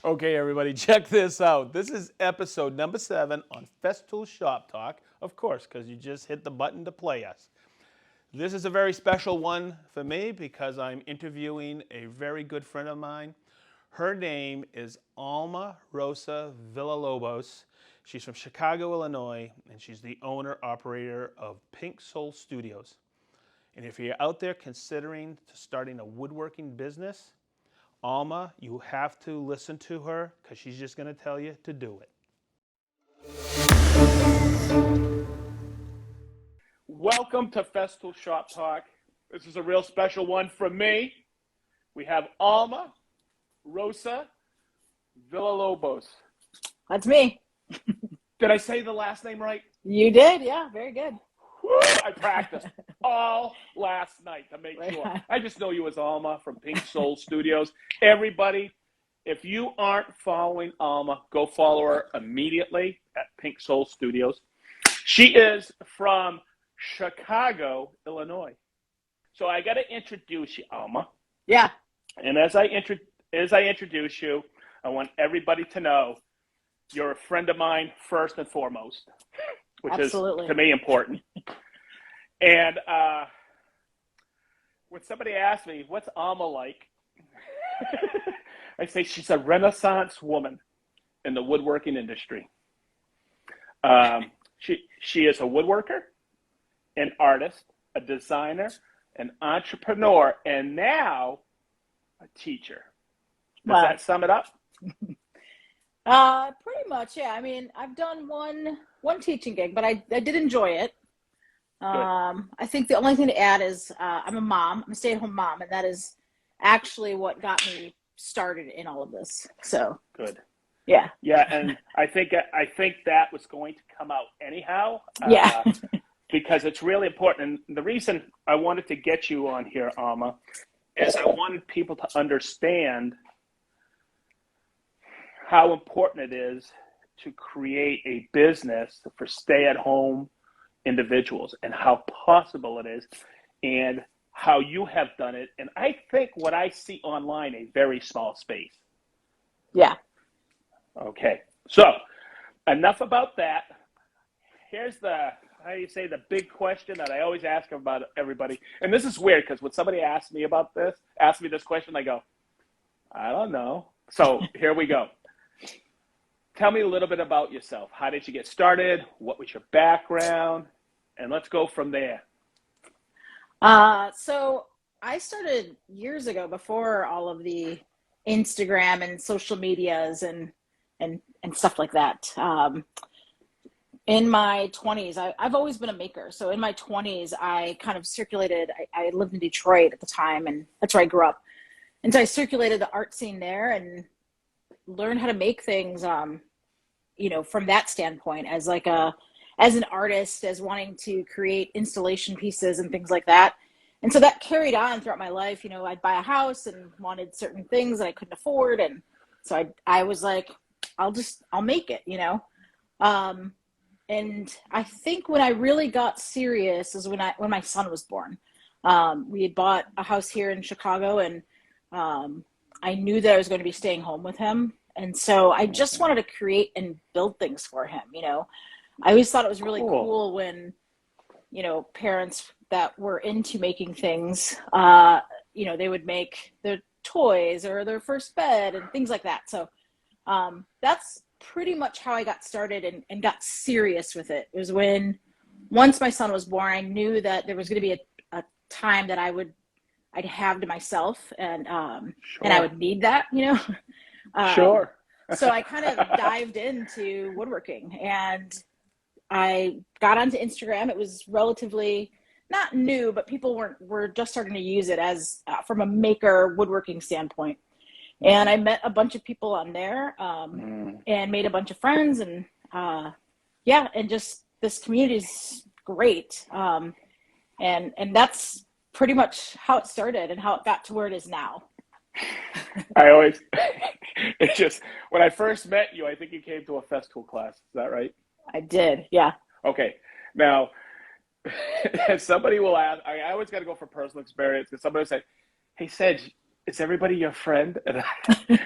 Okay, everybody, check this out. This is episode number 7 on Festool Shop Talk, of course, because you just hit the button to play us. This is a very special one for me because I'm interviewing a very good friend of mine. Her name is Alma Rosa Villalobos. She's from Chicago, Illinois, and she's the owner-operator of Pink Soul Studios. And if you're out there considering starting a woodworking business, Alma, you have to listen to her because she's just going to tell you to do it. Welcome to Festool Shop Talk. This is a real special one from me. We have Alma Rosa Villalobos. That's me. Did I say the last name right? You did, yeah, very good. Woo, I practiced all last night to make sure. I just know you as Alma from Pink Soul Studios. Everybody, if you aren't following Alma, go follow her immediately at Pink Soul Studios. She is from Chicago, Illinois. So I got to introduce you, Alma. Yeah. And as I introduce you, I want everybody to know you're a friend of mine first and foremost, which Absolutely. is to me important. And when somebody asks me, what's Alma like? I say she's a Renaissance woman in the woodworking industry. She is a woodworker, an artist, a designer, an entrepreneur, and now a teacher. Does that sum it up? Pretty much, yeah. I mean, I've done one teaching gig, but I did enjoy it. I think the only thing to add is I'm a mom. I'm a stay-at-home mom, and that is actually what got me started in all of this. So good. Yeah. Yeah, and I think that was going to come out anyhow. Yeah. Because it's really important. And the reason I wanted to get you on here, Alma, is I wanted people to understand how important it is to create a business for stay-at-home individuals and how possible it is and how you have done it. And I think what I see online, a very small space. Yeah. Okay. So enough about that. Here's the big question that I always ask about everybody. And this is weird because when somebody asks me this question, I go, I don't know. So here we go. Tell me a little bit about yourself. How did you get started? What was your background? And let's go from there. So I started years ago before all of the Instagram and social medias and stuff like that. In my 20s, I've always been a maker. So in my 20s, I kind of circulated. I lived in Detroit at the time, and that's where I grew up. And so I circulated the art scene there and learned how to make things, from that standpoint as an artist, as wanting to create installation pieces and things like that. And so that carried on throughout my life. I'd buy a house and wanted certain things that I couldn't afford. And so I was like, I'll make it, and I think when I really got serious is when my son was born. We had bought a house here in Chicago, and I knew that I was going to be staying home with him. And so I just wanted to create and build things for him. I always thought it was really cool when, parents that were into making things, they would make their toys or their first bed and things like that. So that's pretty much how I got started and got serious with it. It was once my son was born, I knew that there was going to be a time that I'd have to myself, and I would need that, Sure. So I kind of dived into woodworking, and I got onto Instagram. It was relatively not new, but people were just starting to use it as from a maker woodworking standpoint. And I met a bunch of people on there, and made a bunch of friends, and and just this community is great. And that's pretty much how it started and how it got to where it is now. It's just, when I first met you, I think you came to a Festool class. Is that right? I did, yeah. Okay. Now, somebody will ask, I always got to go for personal experience, because somebody will say, hey, Sedge, is everybody your friend? And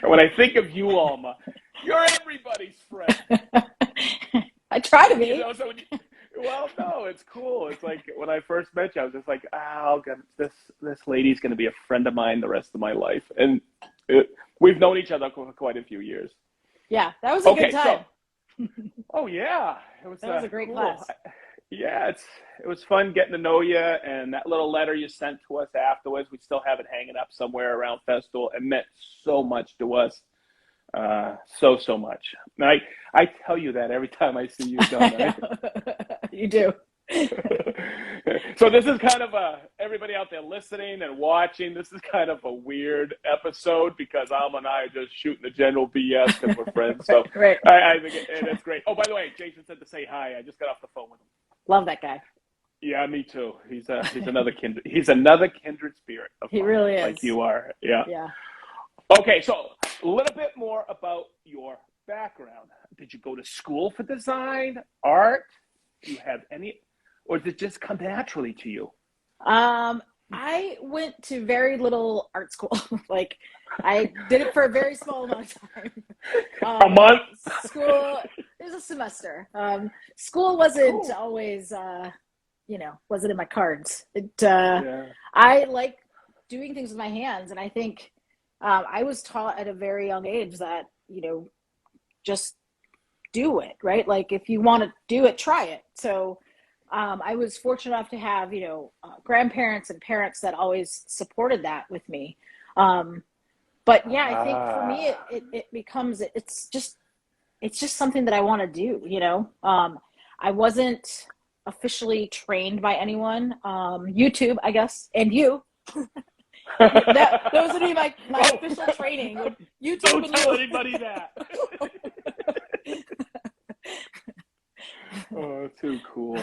when I think of you, Alma, you're everybody's friend. I try to be. You know, so well, no, it's cool. It's like when I first met you, I was just like, this lady's going to be a friend of mine the rest of my life. And we've known each other for quite a few years. Yeah, that was a good time. Oh, yeah. That was a great cool. class. It was fun getting to know you. And that little letter you sent to us afterwards, we still have it hanging up somewhere around Festool. It meant so much to us. So much. And I tell you that every time I see you, don't I? You do. So this is kind of everybody out there listening and watching, this is kind of a weird episode because Alma and I are just shooting the general BS because we're friends. So right. I think it's great. Oh, by the way, Jason said to say hi. I just got off the phone with him. Love that guy. Yeah, me too. He's another kindred. He's another kindred spirit. He really is. Like you are. Yeah. Yeah. Okay, so a little bit more about your background. Did you go to school for design, art? Do you have any, or did it just come naturally to you? I went to very little art school. Like, I did it for a very small amount of time. A month? School, it was a semester. School wasn't always, wasn't in my cards. I like doing things with my hands, and I think I was taught at a very young age that, just do it, right? Like, if you want to do it, try it. So I was fortunate enough to have, grandparents and parents that always supported that with me. But yeah, I think for me, it becomes, it's just something that I want to do, I wasn't officially trained by anyone. YouTube, I guess, and you. that was going to be my official training. YouTube. Don't tell anybody that. Oh, too cool.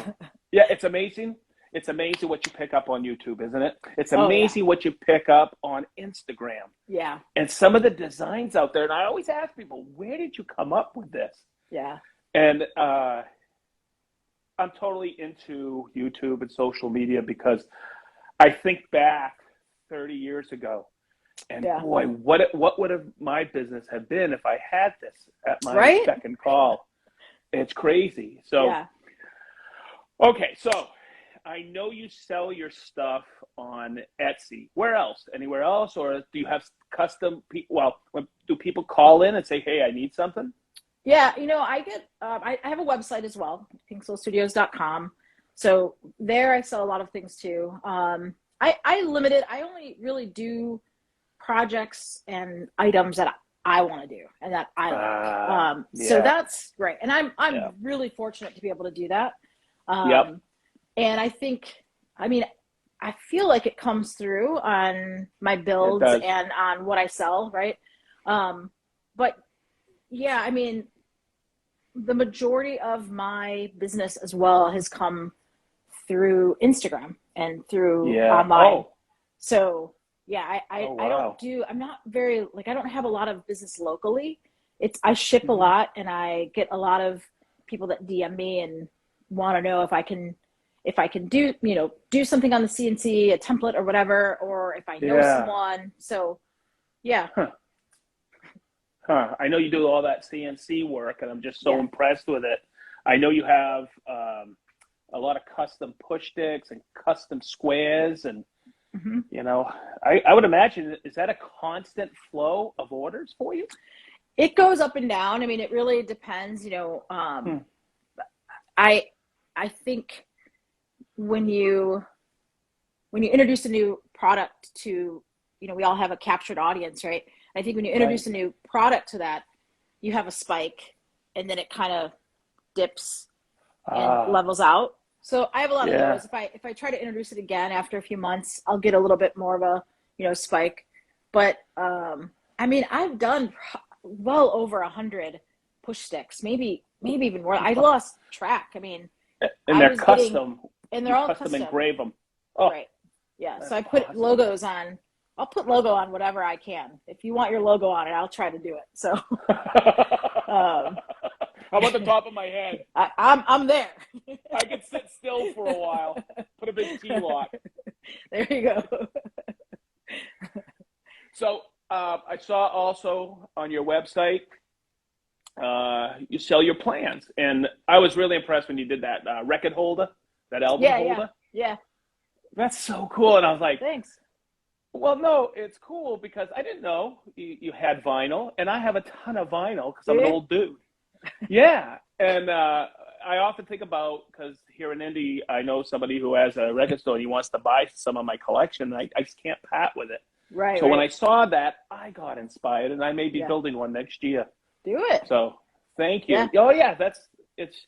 Yeah, it's amazing. It's amazing what you pick up on YouTube, isn't it? It's amazing what you pick up on Instagram. Yeah. And some of the designs out there, and I always ask people, where did you come up with this? Yeah. And I'm totally into YouTube and social media because I think back 30 years ago, and boy, what would have my business have been if I had this at my beck and call? It's crazy. So, okay, so I know you sell your stuff on Etsy. Where else? Anywhere else? Or do you have custom do people call in and say, hey, I need something? Yeah, I get, I have a website as well, pinksoulstudios.com. So there I sell a lot of things too. I only really do projects and items that I want to do and that I like. So that's great. And I'm really fortunate to be able to do that. And I think, I feel like it comes through on my builds and on what I sell, right? But yeah, the majority of my business as well has come through Instagram and through online. So yeah, I'm not very, I don't have a lot of business locally. I ship a lot, and I get a lot of people that DM me and want to know if I can do something on the CNC, a template or whatever, or if I know someone. So yeah. I know you do all that CNC work, and I'm just so impressed with it. I know you have a lot of custom push sticks and custom squares, and I would imagine, is that a constant flow of orders for you? It goes up and down. It really depends. I think when you introduce a new product to, we all have a captured audience, right? I think when you introduce a new product to that, you have a spike, and then it kind of dips and levels out. So I have a lot of those. If I try to introduce it again after a few months, I'll get a little bit more of a spike. But I've done well over 100 push sticks, maybe even more. I lost track. And they're custom. And they're all custom. Engrave them. Oh, right. Yeah. So I put logos on. I'll put logo on whatever I can. If you want your logo on it, I'll try to do it. So. How about the top of my head? I'm there. I could sit still for a while. Put a big T-lock. There you go. So I saw also on your website you sell your plans, and I was really impressed when you did that record holder, that album Yeah. holder. Yeah. That's so cool. And I was like, Thanks. well, no, it's cool because I didn't know you had vinyl, and I have a ton of vinyl because Do I'm an you? old dude. Yeah, and I often think about, because here in Indy, I know somebody who has a record store and he wants to buy some of my collection. And I just can't part with it. Right. So when I saw that, I got inspired, and I may be Yeah. building one next year. Do it. So thank you. Yeah. Oh yeah, it's.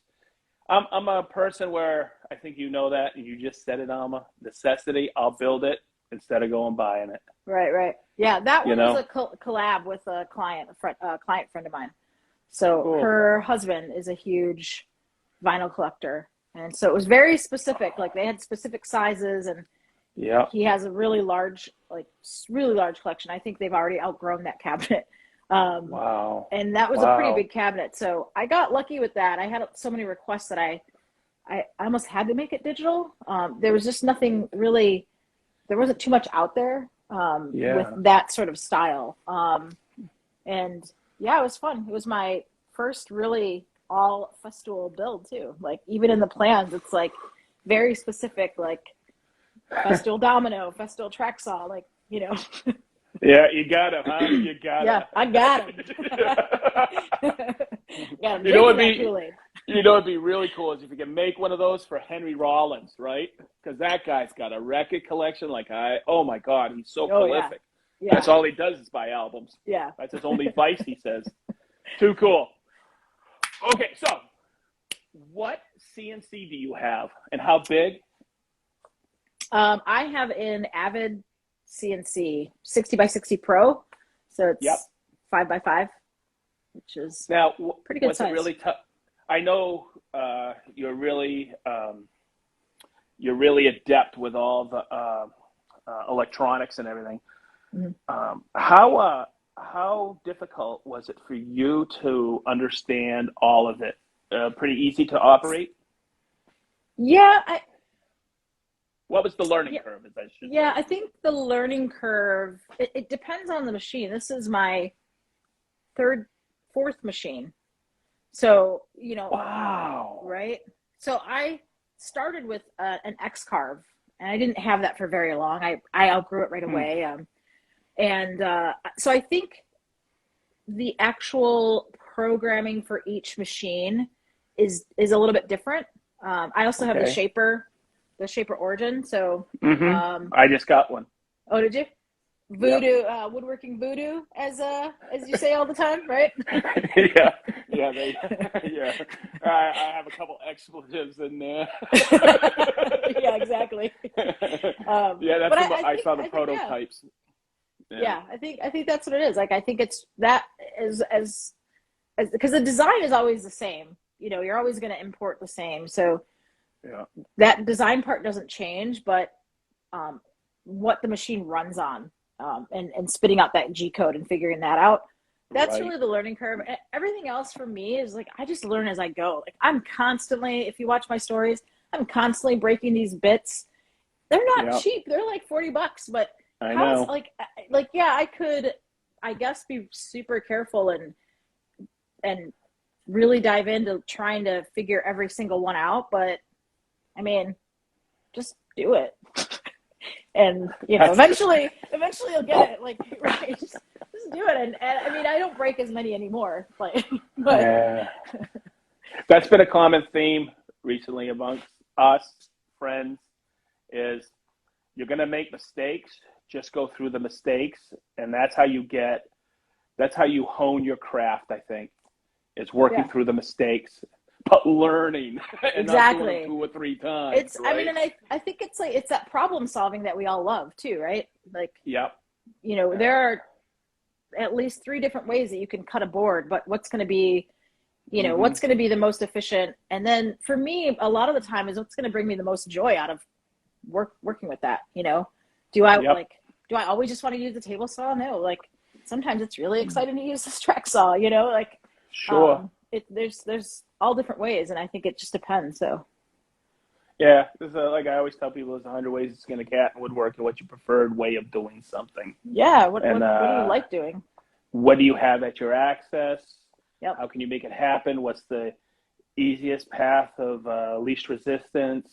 I'm a person where I think you know that, and you just said it, Alma. Necessity. I'll build it instead of going buying it. Right. Yeah, that You one was know. a collab with a client friend of mine. So Cool. her husband is a huge vinyl collector, and so it was very specific. Like they had specific sizes, and Yeah. he has a really large collection. I think they've already outgrown that cabinet. Wow. And that was a pretty big cabinet. So I got lucky with that. I had so many requests that I almost had to make it digital. There was just nothing really, there wasn't too much out there with that sort of style. And yeah, it was fun. It was my first really all Festool build too. Like even in the plans, it's like very specific, like Festool domino, Festool track saw, like, you know. Yeah, you got him, huh? You got Yeah, him. I got him. Yeah, you know what'd be really cool is if you can make one of those for Henry Rollins, right? Because that guy's got a record collection oh my God, he's so prolific. Yeah. That's all he does is buy albums. Yeah. That's his only vice, he says. Too cool. Okay, so what CNC do you have, and how big? I have an Avid CNC 60x60 Pro, so it's 5x5, which is now pretty good size. It really tough? I know you're really adept with all the electronics and everything. Mm-hmm. How difficult was it for you to understand all of it? Pretty easy to operate? Yeah, What was the learning curve? I think the learning curve, it depends on the machine. This is my fourth machine. So, you know. Wow. Right? So I started with an X-Carve, and I didn't have that for very long. I outgrew it right away. So I think the actual programming for each machine is a little bit different. I also have the Shaper Origin. So I just got one. Oh, did you? Voodoo, woodworking voodoo, as you say all the time, right? yeah. I have a couple expletives in there. Yeah, exactly. I saw the prototypes. Yeah, I think that's what it is. Like, I think it's that as because the design is always the same. You know, you're always going to import the same. So that design part doesn't change, but what the machine runs on. And spitting out that G code and figuring that out. That's really the learning curve. Everything else for me is like, I just learn as I go. Like I'm constantly, if you watch my stories, I'm constantly breaking these bits. They're not cheap. They're like $40, but I know. I could, I guess, be super careful and really dive into trying to figure every single one out. But I mean, just do it. And you know, eventually you'll get it. Like, right? Just do it. And I mean, I don't break as many anymore. Like, but that's been a common theme recently amongst us friends. Is you're going to make mistakes. Just go through the mistakes, and that's how you hone your craft. I think is working through the mistakes. But learning and not doing it 2 or 3 times. It's right? I mean, and I think it's like it's that problem solving that we all love too, right? Like, you know, there are at least 3 different ways that you can cut a board, but what's going to be, you know, what's going to be the most efficient? And then for me, a lot of the time is what's going to bring me the most joy out of working with that. You know, do I always just want to use the table saw? No, like sometimes it's really exciting to use this track saw. You know, like there's all different ways, and I think it just depends. So Yeah, like I always tell people, there's 100 ways to skin a cat in woodworking. What's your preferred way of doing something? Yeah. What And what do you like doing? what do you have at your access? Yep. How can you make it happen? What's the easiest path of least resistance?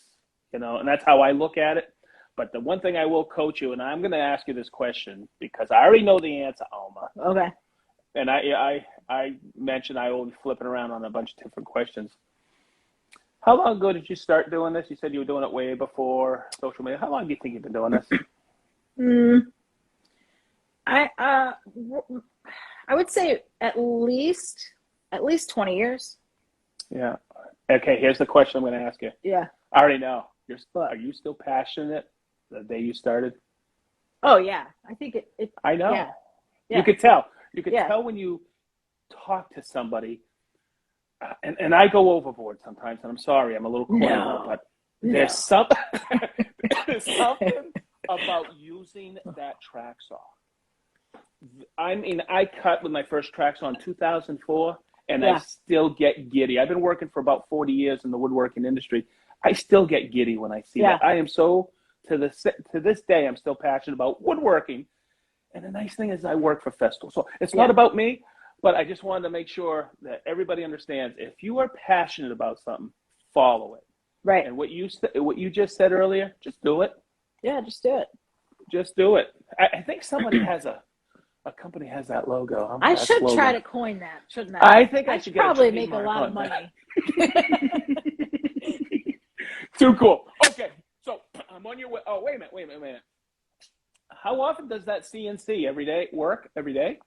And that's how I look at it. But the one thing I will coach you, and I'm going to ask you this question because I already know the answer, Alma. Okay. And I mentioned I will be flipping around on a bunch of different questions. How long ago did you start doing this? You said you were doing it way before social media. How long do you think you've been doing this? I would say at least 20 years. Yeah. Okay, here's the question I'm going to ask you. Yeah. I already know. Are you still passionate the day you started? Oh yeah. I think it I know. Yeah. You could tell. You could Yeah. tell when you talk to somebody, and I go overboard sometimes, and I'm sorry, I'm a little corny, but there's something about using that track saw. I mean, I cut with my first track saw in 2004, and I still get giddy. I've been working for about 40 years in the woodworking industry. I still get giddy when I see that. I am so, to this day, I'm still passionate about woodworking. And the nice thing is I work for Festool. So it's not about me, but I just wanted to make sure that everybody understands if you are passionate about something, follow it. Right. And what you just said earlier, just do it. Yeah, just do it. Just do it. I think somebody has a company has that logo. I should try to coin that, shouldn't I? I think I should get probably make a lot of money. Too cool. Okay, so I'm on your way. Oh, wait a minute. How often does that CNC work every day?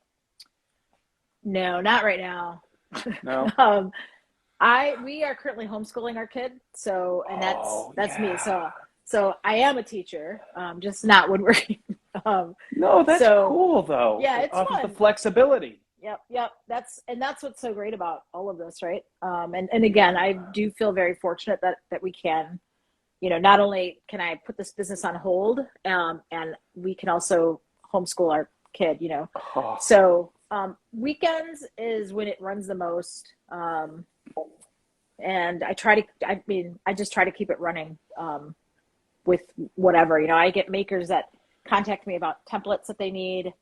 No, not right now. No. We are currently homeschooling our kid, and that's me. So I am a teacher, just not woodworking. No, that's cool though. Yeah, it's fun. The flexibility. Yep. That's what's so great about all of this, right? And again, I do feel very fortunate that we can, not only can I put this business on hold, and we can also homeschool our kid, Oh. So weekends is when it runs the most, and I just try to keep it running with whatever, I get makers that contact me about templates that they need.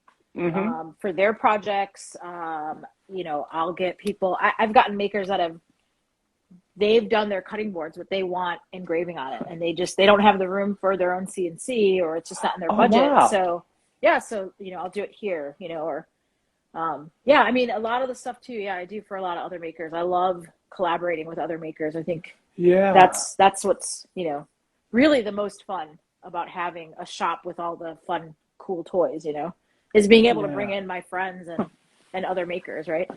For their projects. I'll get people, I've gotten makers that they've done their cutting boards, but they want engraving on it, and they don't have the room for their own CNC, or it's just not in their budget. Wow. So I'll do it here, or I mean, a lot of the stuff too. Yeah, I do for a lot of other makers. I love collaborating with other makers. I think that's what's, really the most fun about having a shop with all the fun, cool toys, is being able to bring in my friends and other makers, right?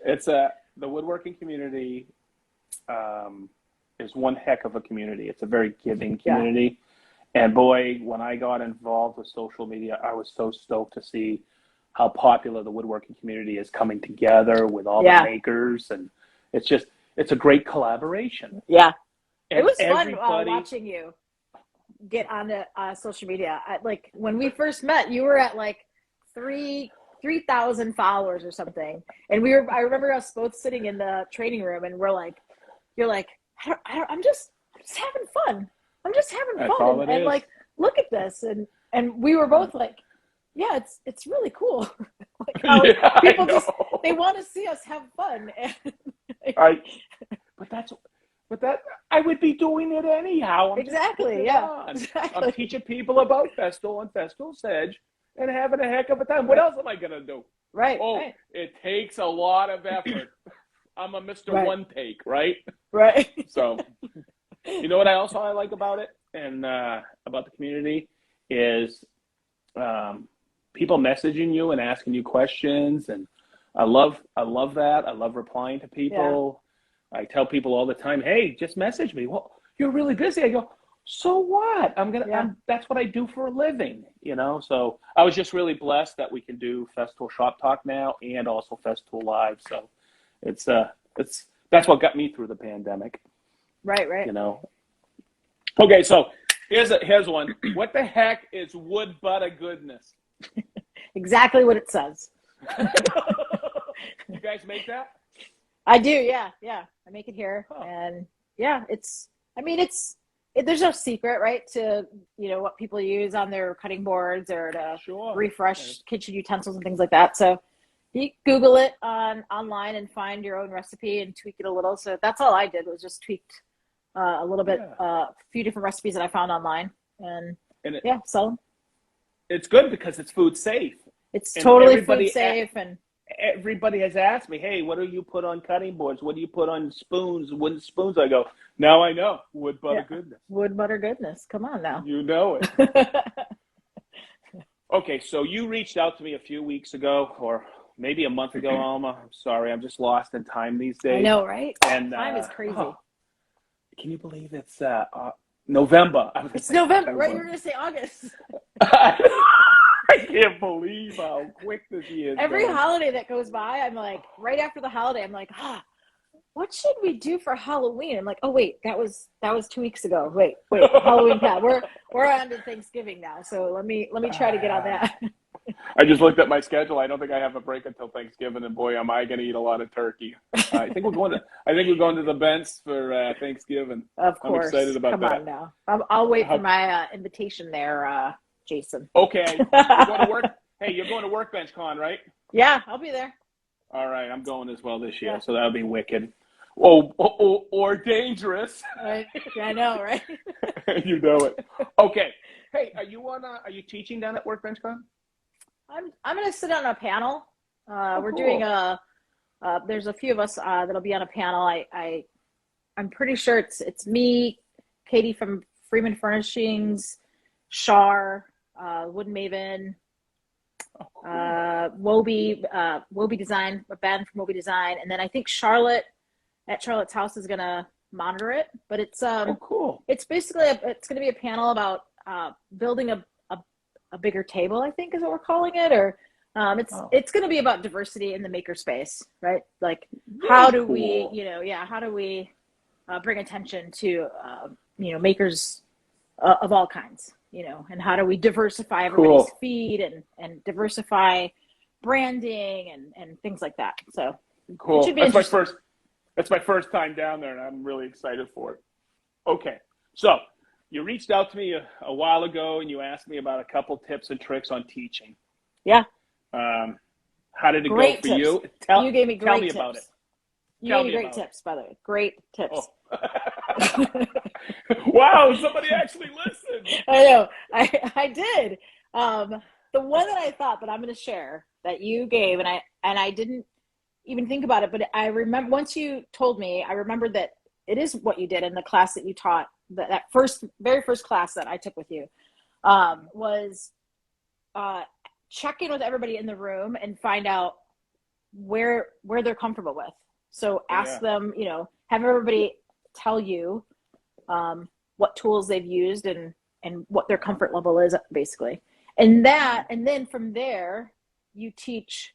It's the woodworking community is one heck of a community. It's a very giving community. Yeah. And boy, when I got involved with social media, I was so stoked to see how popular the woodworking community is coming together with all the makers. And it's a great collaboration. Yeah. And it was fun watching you get onto social media. Like when we first met, you were at like 3,000 followers or something, and I remember us both sitting in the training room, and you're like, I'm just having fun. I'm just having fun, and like, look at this, and we were both like, yeah, it's really cool. Like how people they want to see us have fun. But that I would be doing it anyhow. Exactly. I'm teaching people about Festool and Festool Sedge and having a heck of a time. What else am I gonna do? Right. It takes a lot of effort. I'm a Mr. One Take, right? Right. So, you know what I like about it and about the community is people messaging you and asking you questions, and I love that. I love replying to people. Yeah. I tell people all the time, hey, just message me. Well, you're really busy. I go, so what? That's what I do for a living, So I was just really blessed that we can do Festool Shop Talk now and also Festool Live. So that's what got me through the pandemic. Right. Okay, so here's one. What the heck is wood butter goodness? Exactly what it says. You guys make that? I do, yeah. I make it here, and yeah, there's no secret, right, to, what people use on their cutting boards or to Sure. refresh kitchen utensils and things like that. So you Google it online and find your own recipe and tweak it a little. So that's all I did, was just tweaked a little bit, a few different recipes that I found online, and so it's good because it's food safe. it's And totally food safe. And everybody has asked me, hey, what do you put on cutting boards? What do you put on spoons, wooden spoons? I go, now I know. Wood butter goodness. Wood butter goodness. Come on now. You know it. Okay, so you reached out to me a few weeks ago, or maybe a month ago, Alma. I'm sorry, I'm just lost in time these days. I know, right? And time is crazy. Can you believe it's November? It's November, right? You were going to say August. I can't believe how quick this year is. Every holiday that goes by, I'm like, right after the holiday, I'm like, what should we do for Halloween? I'm like, oh wait, that was 2 weeks ago. Wait, Halloween pad. We're on to Thanksgiving now, so let me try to get on that. I just looked at my schedule. I don't think I have a break until Thanksgiving, and boy, am I going to eat a lot of turkey. I think we're going to the Bents for Thanksgiving. Of course, I'm excited about that. Come on now. I'll wait for my invitation there, Jason. Okay, you're going to work. Hey, you're going to work BenchCon, right? Yeah, I'll be there. All right, I'm going as well this year, so that'll be wicked. Or dangerous. Right. I know, right? You know it. Okay. Hey, are you teaching down at Work BenchCon? I'm going to sit on a panel. We're cool. doing there's a few of us that'll be on a panel. I'm pretty sure it's me, Katie from Freeman Furnishings, Shar, Wooden Maven, Wobie Design, Ben from Wobie Design, and then I think Charlotte at Charlotte's house is gonna monitor it. But it's cool. It's basically it's gonna be a panel about building a bigger table, I think is what we're calling it, or it's gonna be about diversity in the makerspace, right? Like how do we bring attention to makers of all kinds, and how do we diversify everybody's feed and diversify branding and things like that. So cool. That's my first time down there, and I'm really excited for it. Okay, so you reached out to me a while ago, and you asked me about a couple tips and tricks on teaching. Yeah. How did it go for you? You gave me great tips. Tell me about it. You gave me great tips, by the way. Great tips. Oh. Wow, somebody actually listened. I know. I did. The one that I thought that I'm going to share that you gave, and I didn't even think about it, but I remember once you told me, I remembered that it is what you did in the class that you taught. That very first class that I took with you was check in with everybody in the room and find out where they're comfortable with. So ask them, have everybody tell you what tools they've used and what their comfort level is, basically. And then from there, you teach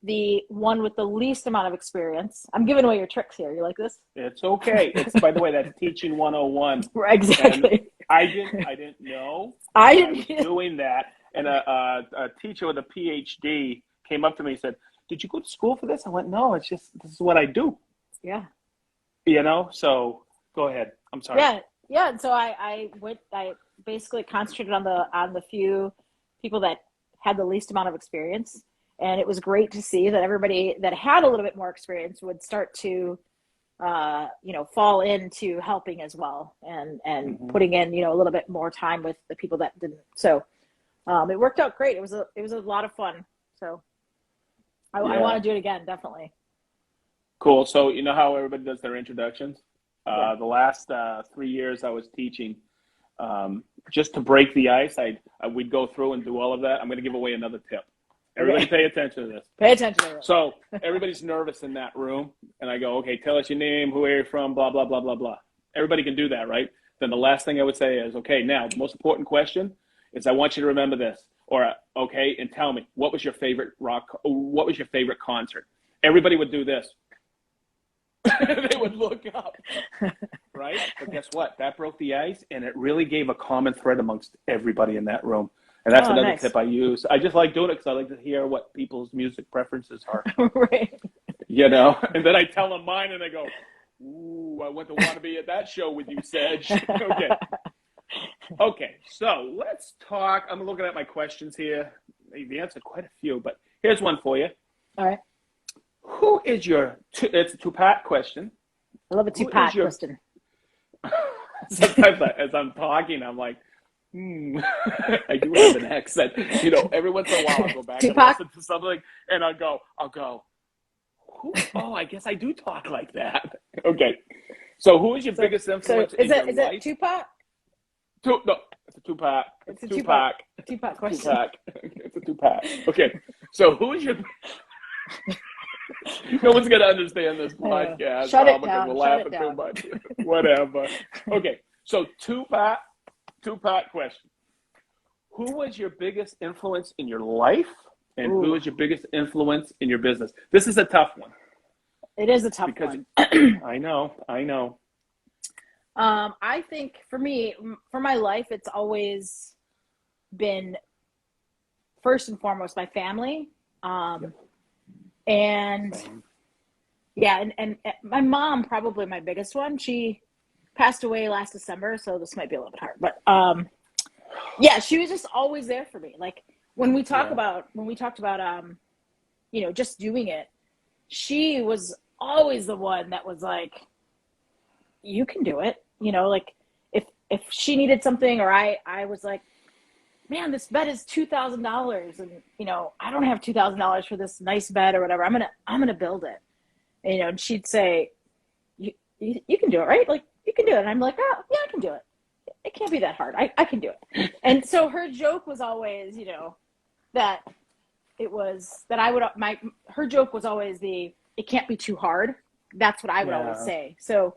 the one with the least amount of experience. I'm giving away your tricks here. You like this? It's okay. It's, by the way, that's teaching 101. Exactly. And I didn't know I was doing that. And a teacher with a PhD came up to me and said, "Did you go to school for this?" I went, "No, this is what I do." Yeah. So go ahead. I'm sorry. Yeah. And so I basically concentrated on the few people that had the least amount of experience. And it was great to see that everybody that had a little bit more experience would start to, fall into helping as well and putting in, a little bit more time with the people that didn't. So it worked out great. It was a lot of fun. So I want to do it again, definitely. Cool. So you know how everybody does their introductions? The last 3 years I was teaching, just to break the ice, we'd go through and do all of that. I'm going to give away another tip. Everybody pay attention to this. Pay attention to it. So everybody's nervous in that room. And I go, okay, tell us your name, who are you from, blah, blah, blah, blah, blah. Everybody can do that, right? Then the last thing I would say is, okay, now the most important question is I want you to remember this. Or, okay, and tell me, what was your favorite concert? Everybody would do this. They would look up, right? But guess what? That broke the ice, and it really gave a common thread amongst everybody in that room. And that's another tip I use. I just like doing it because I like to hear what people's music preferences are. Right. And then I tell them mine, and I go, Ooh, I went to want to be at that show with you, Sedge. Okay. Okay, so let's talk. I'm looking at my questions here. You've answered quite a few, but here's one for you. All right. Who is your, it's a two-part question. I love a two-part question. Sometimes as I'm talking, I'm like, I do have an accent. You know, every once in a while I'll go back and listen to something and I'll go, who? Oh, I guess I do talk like that. Okay. So who is your biggest influence in your life? Is it two-part? No, it's a two-part. It's a two-part question. Two-pack. It's a two-pack. Okay. So who is your... No one's going to understand this podcast. Shut it down. We're laughing too much. Whatever. Okay. So two-part question. Who was your biggest influence in your life, and who was your biggest influence in your business? This is a tough one. It is a tough one. I know. I think for me, for my life, it's always been first and foremost my family. And my mom, probably my biggest one. She passed away last December, so this might be a little bit hard, but she was just always there for me. Like when we talked about you know, just doing it, she was always the one that was like, you can do it. You know, like if she needed something, or I was like, man, this bed is $2,000, and you know, I don't have $2,000 for this nice bed or whatever. I'm gonna build it. And, you know, and she'd say, you can do it, right? Like you can do it. And I'm like, oh yeah, I can do it. It can't be that hard. I can do it. And so her joke was always, you know, that it was that her joke was always it can't be too hard. That's what I would always say. So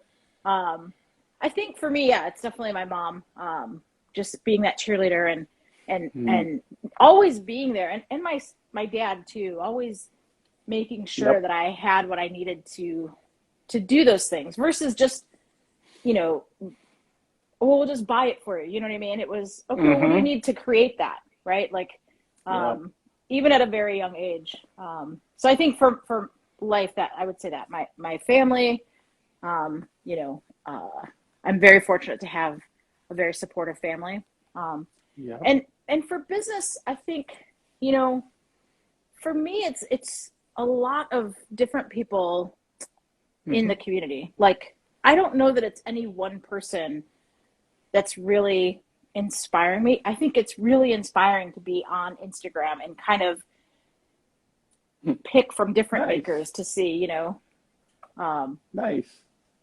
I think for me, it's definitely my mom, just being that cheerleader and always being there, and my dad too, always making sure that I had what I needed to do those things, versus just, you know, we'll just buy it for you. You know what I mean? It was, okay, well, what do you need to create that? Right. Like, even at a very young age. So I think for life, that I would say that my family, you know, I'm very fortunate to have a very supportive family. And for business, I think, you know, for me, it's a lot of different people in the community. Like, I don't know that it's any one person that's really inspiring me. I think it's really inspiring to be on Instagram and kind of pick from different makers to see, you know,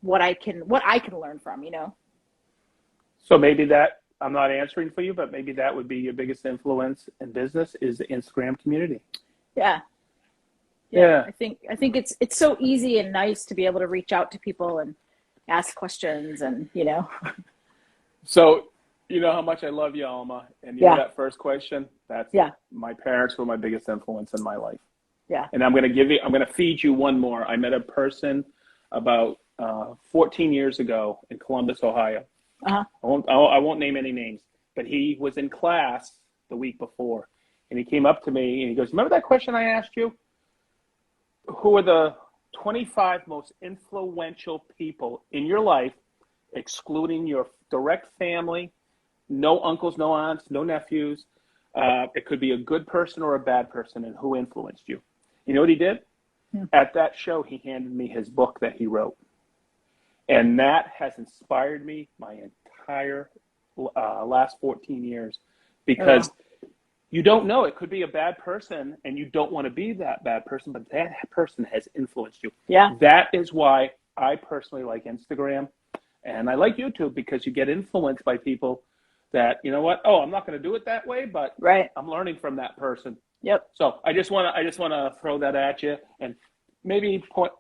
what I can learn from, you know. So maybe that, I'm not answering for you, but maybe that would be your biggest influence in business, is the Instagram community. Yeah. I think it's so easy and nice to be able to reach out to people and ask questions, and, you know. So, you know how much I love you, Alma, and you know that first question? That's my parents were my biggest influence in my life. Yeah. And I'm going to feed you one more. I met a person about 14 years ago in Columbus, Ohio. I won't name any names, but he was in class the week before, and he came up to me and he goes, remember that question I asked you? Who are the 25 most influential people in your life, excluding your direct family, no uncles, no aunts, no nephews? It could be a good person or a bad person, and who influenced you. You know what he did? At that show, he handed me his book that he wrote. And that has inspired me my entire last 14 years, because you don't know. It could be a bad person, and you don't want to be that bad person, but that person has influenced you. Yeah. That is why I personally like Instagram, and I like YouTube, because you get influenced by people that, you know what? Oh, I'm not going to do it that way, but I'm learning from that person. Yep. So I just want to throw that at you, and maybe put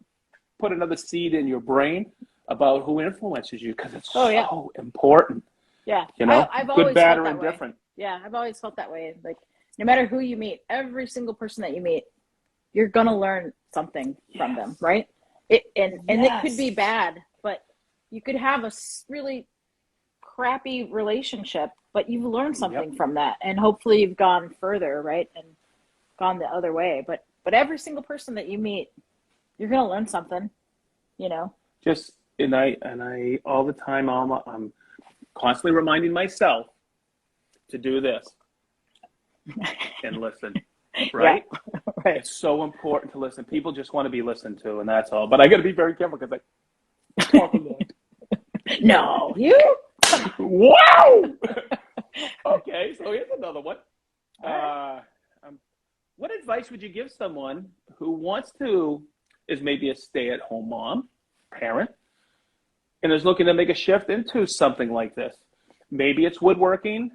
another seed in your brain about who influences you, because it's so important. Yeah. You know, I've good, always bad, felt or that way. indifferent. Yeah, I've always felt that way. Like, no matter who you meet, every single person that you meet, you're going to learn something from them, right? And it could be bad, but you could have a really crappy relationship, but you've learned something from that, and hopefully you've gone further, right? And gone the other way. But every single person that you meet, you're going to learn something, you know? and I all the time, Alma, I'm constantly reminding myself to do this and listen, right? Yeah. Right. It's so important to listen. People just want to be listened to, and that's all. But I got to be very careful because I talk a lot. No, you. Wow. Okay, so here's another one. What advice would you give someone who is maybe a stay-at-home mom, parent, and is looking to make a shift into something like this? Maybe it's woodworking.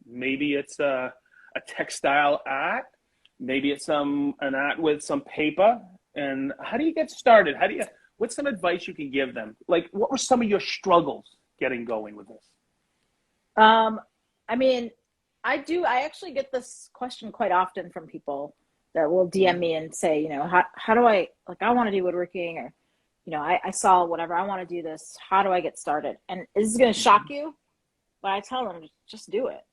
Maybe it's a textile art. Maybe it's an art with some paper. And how do you get started? What's some advice you can give them? Like, what were some of your struggles getting going with this? I mean, I actually get this question quite often from people that will DM me and say, how do I want to do woodworking, or, I saw whatever, I want to do this. How do I get started? And this is going to shock you, but I tell them, just do it.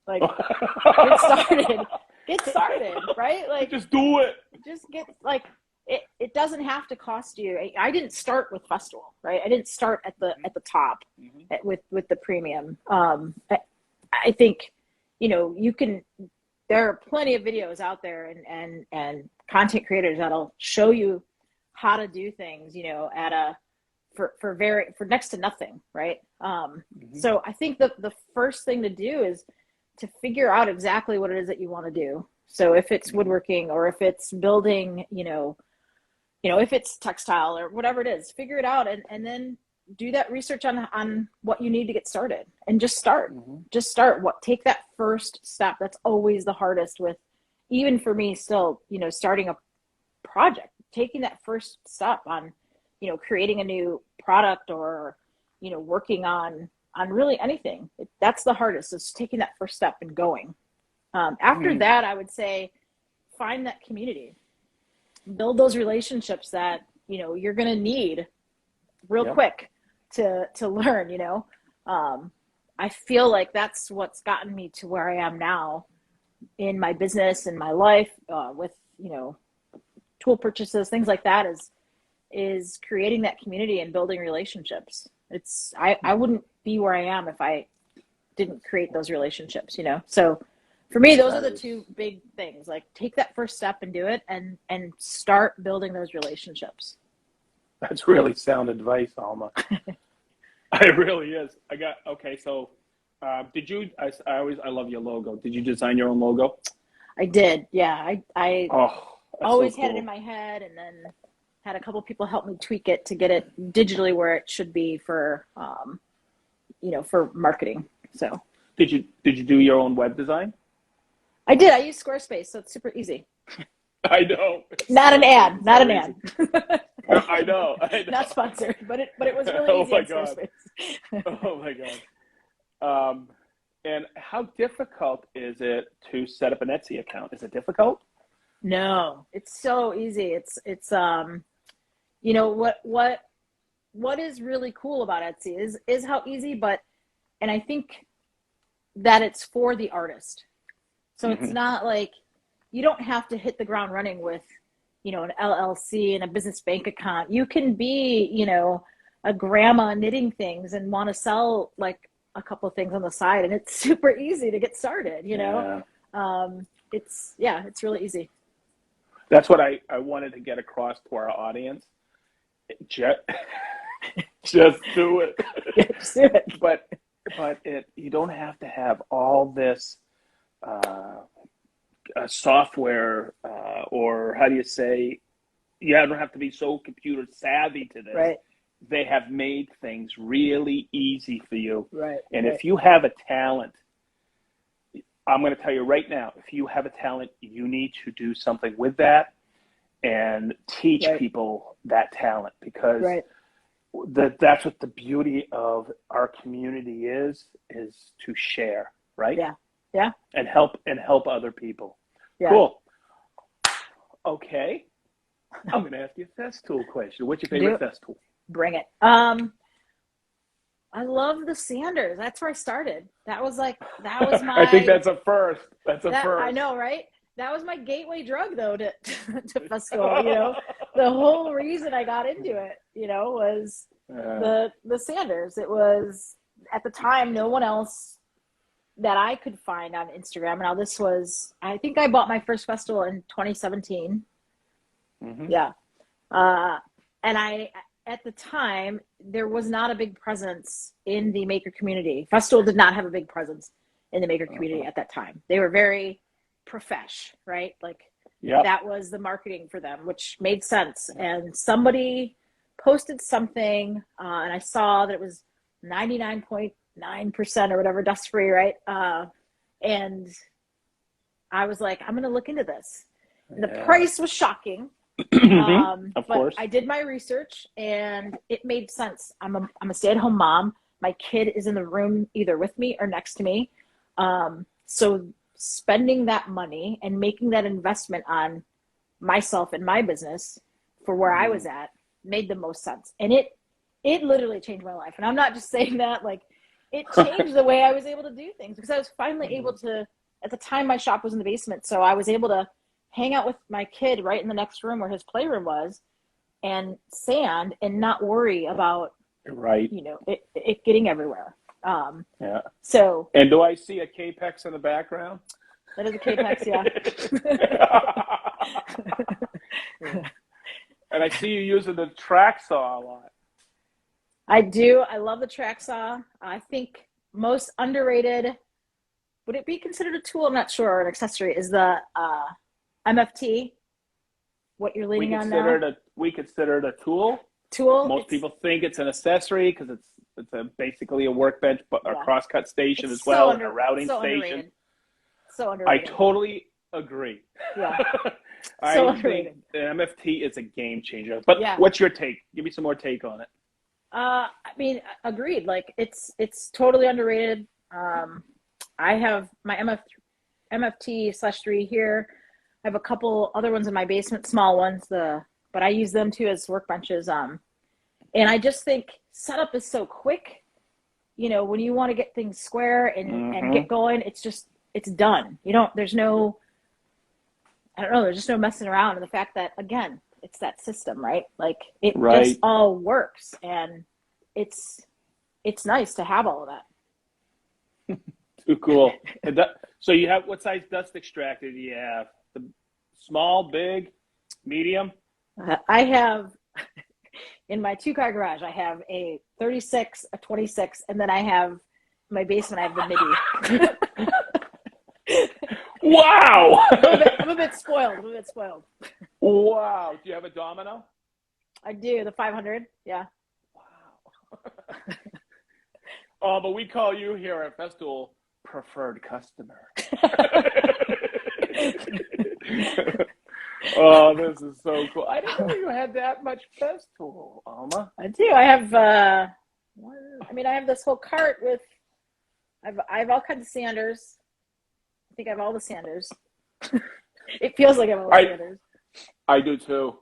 Like, get started, right? Like, just do it. Just get, like, it doesn't have to cost you. I didn't start with Festool, right? I didn't start at the top with the premium. I think, there are plenty of videos out there and content creators that'll show you how to do things, for next to nothing, right? So I think the first thing to do is to figure out exactly what it is that you want to do. So if it's woodworking, or if it's building, if it's textile or whatever it is, figure it out and then do that research on what you need to get started, and just start. Take that first step. That's always the hardest with, even for me still, starting a project, taking that first step on, creating a new product, or, working on really anything. That's the hardest, is taking that first step and going. After that, I would say, find that community, build those relationships that, you're going to need real quick to learn, I feel like that's what's gotten me to where I am now in my business and my life, with, tool purchases, things like that, is creating that community and building relationships. I wouldn't be where I am if I didn't create those relationships, So for me, those are the two big things. Like, take that first step and do it, and start building those relationships. That's really sound advice, Alma. It really is. So did you, I love your logo. Did you design your own logo? I did. Yeah. I always had it in my head, and then had a couple people help me tweak it to get it digitally where it should be for, for marketing. So did you do your own web design? I did. I use Squarespace, so it's super easy. I know. Not an ad. Not an ad. I know. Not sponsored, but it was really easy on Squarespace. Oh my God. And how difficult is it to set up an Etsy account? Is it difficult? No, it's so easy. It's what is really cool about Etsy is how easy, and I think that it's for the artist. So it's not like, you don't have to hit the ground running with, an LLC and a business bank account. You can be, a grandma knitting things and want to sell like a couple of things on the side, and it's super easy to get started, It's really easy. That's what I wanted to get across to our audience. Just do it. Just do it. But you don't have to have all this software, or how do you say? You don't have to be so computer savvy to this. Right. They have made things really easy for you. Right. And if you have a talent, I'm going to tell you right now, if you have a talent, you need to do something with that and teach people that talent, because that's what the beauty of our community is to share, right? Yeah. Yeah. And help other people. Yeah. Cool. Okay. I'm going to ask you a Festool question. What's your favorite Festool? Bring it. I love the sanders. That's where I started. That was my. I think that's a first. That's a first. I know, right? that was my gateway drug though to Festool. You know, the whole reason I got into it, you know, was the sanders. It was at the time no one else that I could find on Instagram. Now this was, I think I bought my first Festool in 2017. Mm-hmm. Yeah. And at the time, there was not a big presence in the maker community. Festool did not have a big presence in the maker community at that time. They were very profesh, right? Like that was the marketing for them, which made sense. And somebody posted something, and I saw that it was 99.9% or whatever dust free, right? And I was like, I'm going to look into this. And the price was shocking. Of but course. I did my research and it made sense. I'm a stay-at-home mom. My kid is in the room either with me or next to me. So spending that money and making that investment on myself and my business for where I was at made the most sense. And it literally changed my life. And I'm not just saying that, like, it changed the way I was able to do things, because I was finally able to, at the time my shop was in the basement, so I was able to hang out with my kid right in the next room where his playroom was and sand and not worry about, you know, it getting everywhere. So. And do I see a Capex in the background? That is a Capex, yeah. And I see you using the track saw a lot. I do. I love the track saw. I think most underrated, would it be considered a tool? I'm not sure, or an accessory, is the MFT, what you're leaning on now. We consider it a tool. Most people think it's an accessory because it's basically a workbench, but a crosscut station as well, and a routing station. Underrated. So underrated. I totally agree. Yeah. I think the MFT is a game changer. But what's your take? Give me some more take on it. I mean, agreed. Like it's totally underrated. I have my MFT/3 here. I have a couple other ones in my basement, small ones, but I use them too as workbenches. And I just think setup is so quick. You know, when you want to get things square and get going, it's done. There's no messing around. And the fact that, again, it's that system, right? Like it just all works, and it's nice to have all of that. Too cool. So you have, what size dust extractor do you have? The small, big, medium? I have, in my 2-car garage, I have a 36, a 26, and then I have, in my basement, I have the midi. Wow! I'm a bit spoiled. Wow. Do you have a domino? I do, the 500, yeah. Wow. Oh, but we call you here at Festool preferred customer. Oh, this is so cool. I didn't know you had that much Festool, Alma. I do. I have I have this whole cart with, I have all kinds of sanders. I think I have all the sanders. It feels like I have all the sanders. I do too.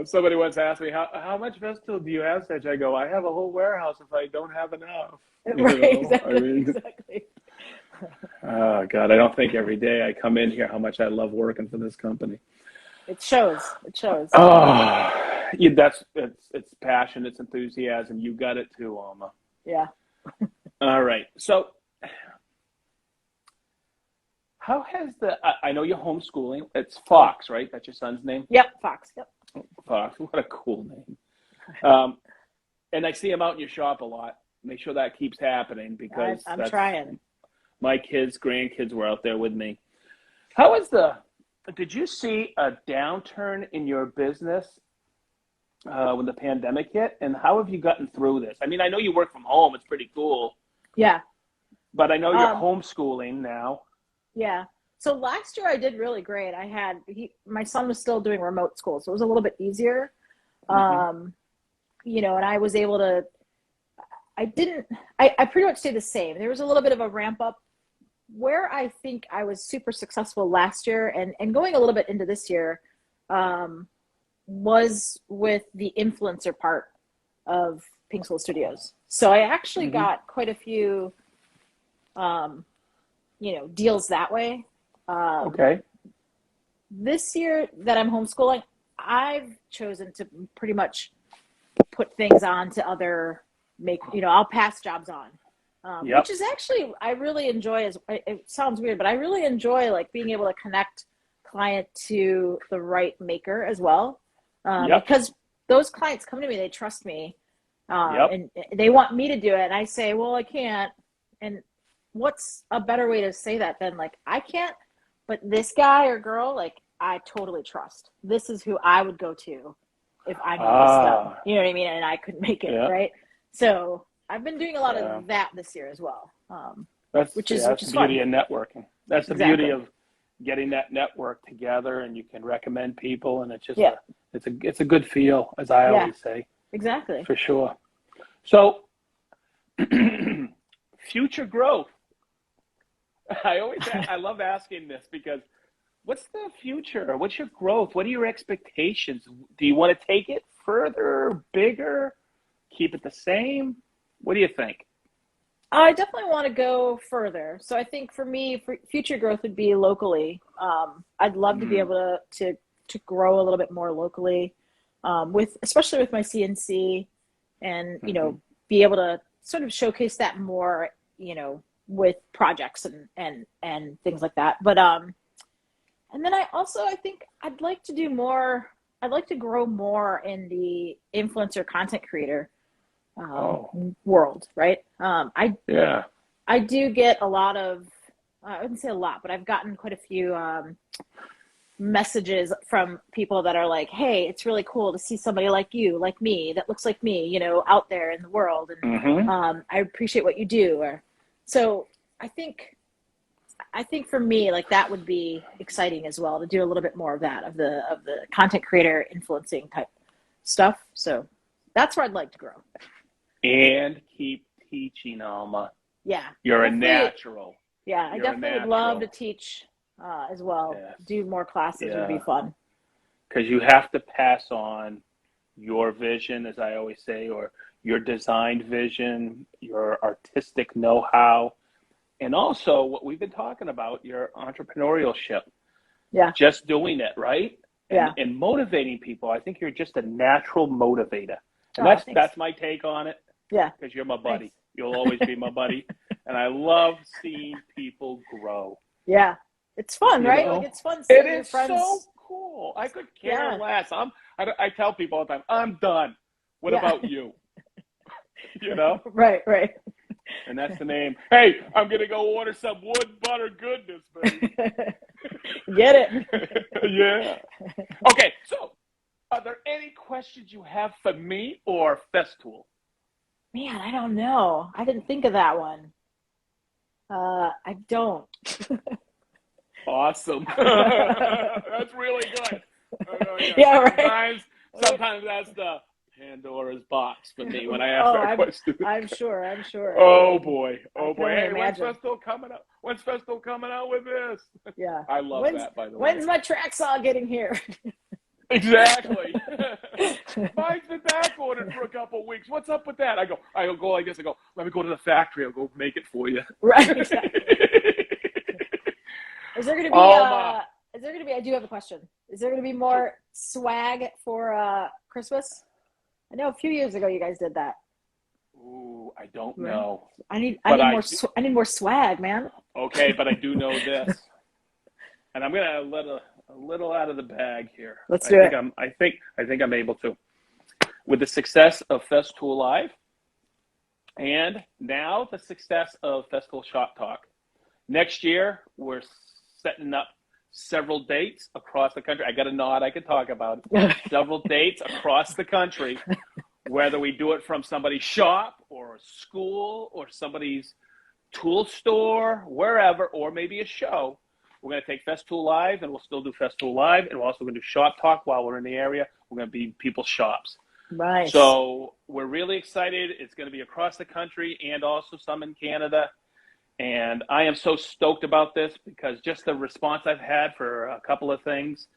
Somebody once asked me, how much Festool do you have, Sedge? I go, I have a whole warehouse if I don't have enough. Exactly. Oh, God, I don't think every day I come in here how much I love working for this company. It shows. Oh, it's passion, it's enthusiasm. You got it too, Alma. Yeah. All right. So how has I know you're homeschooling. It's Fox, right? That's your son's name? Yep, Fox. Yep. Fox. What a cool name. And I see him out in your shop a lot. Make sure that keeps happening, because I'm trying. My kids, grandkids were out there with me. Did you see a downturn in your business when the pandemic hit? And how have you gotten through this? I mean, I know you work from home. It's pretty cool. Yeah. But I know you're homeschooling now. Yeah. So last year I did really great. My son was still doing remote school, so it was a little bit easier. And I was able to, I pretty much stayed the same. There was a little bit of a ramp up where I think I was super successful last year and going a little bit into this year, was with the influencer part of Pink Soul Studios. So I actually got quite a few deals that way. Okay. This year that I'm homeschooling, I've chosen to pretty much put things on to I'll pass jobs on, Yep. which is actually, I really enjoy. It sounds weird, but I really enjoy like being able to connect client to the right maker as well, Yep. because those clients come to me, they trust me, Yep. and they want me to do it, and I say, well, I can't. And what's a better way to say that than like, I can't, but this guy or girl, like, I totally trust. This is who I would go to if I need this done. You know what I mean? And I couldn't make it, Yeah. right? So I've been doing a lot Yeah. of that this year as well, which is the beauty fun. of networking. That's the Exactly. beauty of getting that network together, and you can recommend people, and it's just Yeah. it's a good feel, as I always say. Exactly. For sure. So, future growth. I love asking this because what's the future? What's your growth? What are your expectations? Do you want to take it further, bigger, keep it the same? What do you think? I definitely want to go further. So I think for me, for future growth would be locally. I'd love to be able to grow a little bit more locally, especially with my CNC, and be able to sort of showcase that more, with projects and things like that. But and then I think I'd like to do more. I'd like to grow more in the influencer content creator world, right? I do get a lot of, I wouldn't say a lot, but I've gotten quite a few messages from people that are like, hey, it's really cool to see somebody like you, like me, that looks like me, out there in the world. And I appreciate what you do. So I think for me, like, that would be exciting as well, to do a little bit more of that, of the content creator influencing type stuff. So that's where I'd like to grow. And keep teaching, Alma. Yeah. You're a natural. Yeah, I definitely would love to teach as well. Yes. Do more classes would be fun. Because you have to pass on your vision, as I always say, or your design vision, your artistic know-how, and also what we've been talking about, your entrepreneurship. Yeah. Just doing it, right? Yeah. And motivating people. I think you're just a natural motivator. And that's my take on it. Yeah. Because you're my buddy. Thanks. You'll always be my buddy. And I love seeing people grow. Yeah. It's fun, right? Like, it's fun seeing your friends. It is so cool. I could care less. I tell people all the time, I'm done. What about you? Right. And that's the name. Hey, I'm going to go order some wood butter goodness, baby. Get it? Yeah. Okay, so are there any questions you have for me or Festool? Man, I don't know. I didn't think of that one. I don't. Awesome. That's really good. Yeah, right. Sometimes that's the Pandora's box for me when I ask that question. I'm sure. Oh boy. Hey, imagine. when's Festool coming out with this? Yeah. I love that, by the way. When's my track saw getting here? Exactly. Mine's been back ordered for a couple of weeks. What's up with that? I go like this. I go, let me go to the factory. I'll go make it for you. Right. Exactly. Is there going to be, I do have a question. Is there going to be more swag for Christmas? I know a few years ago you guys did that. Ooh, I don't know. I need more swag, man. Okay, but I do know this. And I'm going to let a little out of the bag here. Let's do it. I think I'm able to. With the success of Festool Live, and now the success of Festool Shop Talk. Next year, we're setting up several dates across the country. I got a nod I could talk about it. Several dates across the country, whether we do it from somebody's shop or a school or somebody's tool store, wherever, or maybe a show. We're going to take Festool Live, and we'll still do Festool Live, and we're also going to do Shop Talk while we're in the area. We're going to be in people's shops. Right. So we're really excited. It's going to be across the country and also some in Canada. And I am so stoked about this because just the response I've had for a couple of things.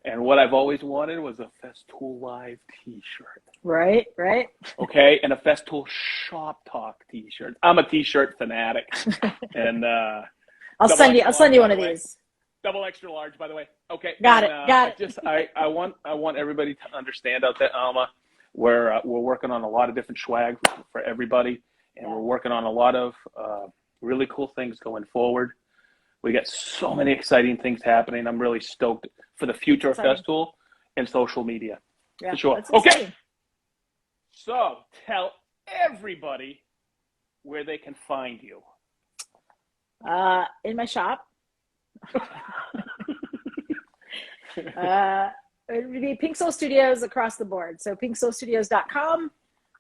And what I've always wanted was a Festool Live t-shirt. Right. Okay, and a Festool Shop Talk t-shirt. I'm a t-shirt fanatic. And I'll send you one of these. Double extra large, by the way. Okay. Got and, it. I want everybody to understand out there, Alma, we're working on a lot of different swag for everybody, and we're working on a lot of really cool things going forward. We got so many exciting things happening. I'm really stoked for the future of Festool and social media. Yeah, for sure. Okay. So tell everybody where they can find you. In my shop. It would be Pink Soul Studios across the board. So pinksoulstudios.com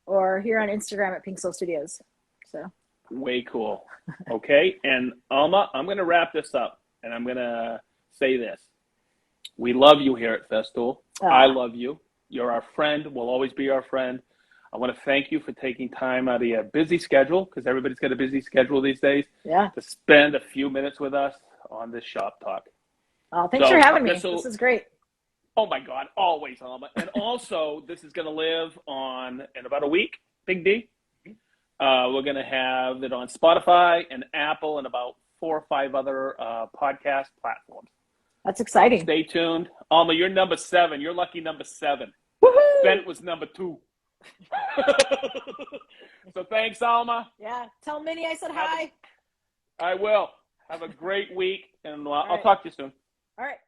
or here on Instagram at Pink Soul Studios. So way cool. Okay. And Alma, I'm going to wrap this up and I'm going to say this. We love you here at Festool. I love you. You're our friend. We'll always be our friend. I want to thank you for taking time out of your busy schedule, because everybody's got a busy schedule these days, to spend a few minutes with us on this Shop Talk. Oh, thanks for having me. This is great. Oh, my God. Always, Alma. And also, this is going to live in about a week, Big D. We're going to have it on Spotify and Apple and about 4 or 5 other podcast platforms. That's exciting. Stay tuned. Alma, you're number 7. You're lucky number 7. Woohoo! Ben was number 2. So thanks, Alma. Yeah. Tell Minnie I said hi. I will. Have a great week, and I'll talk to you soon. All right.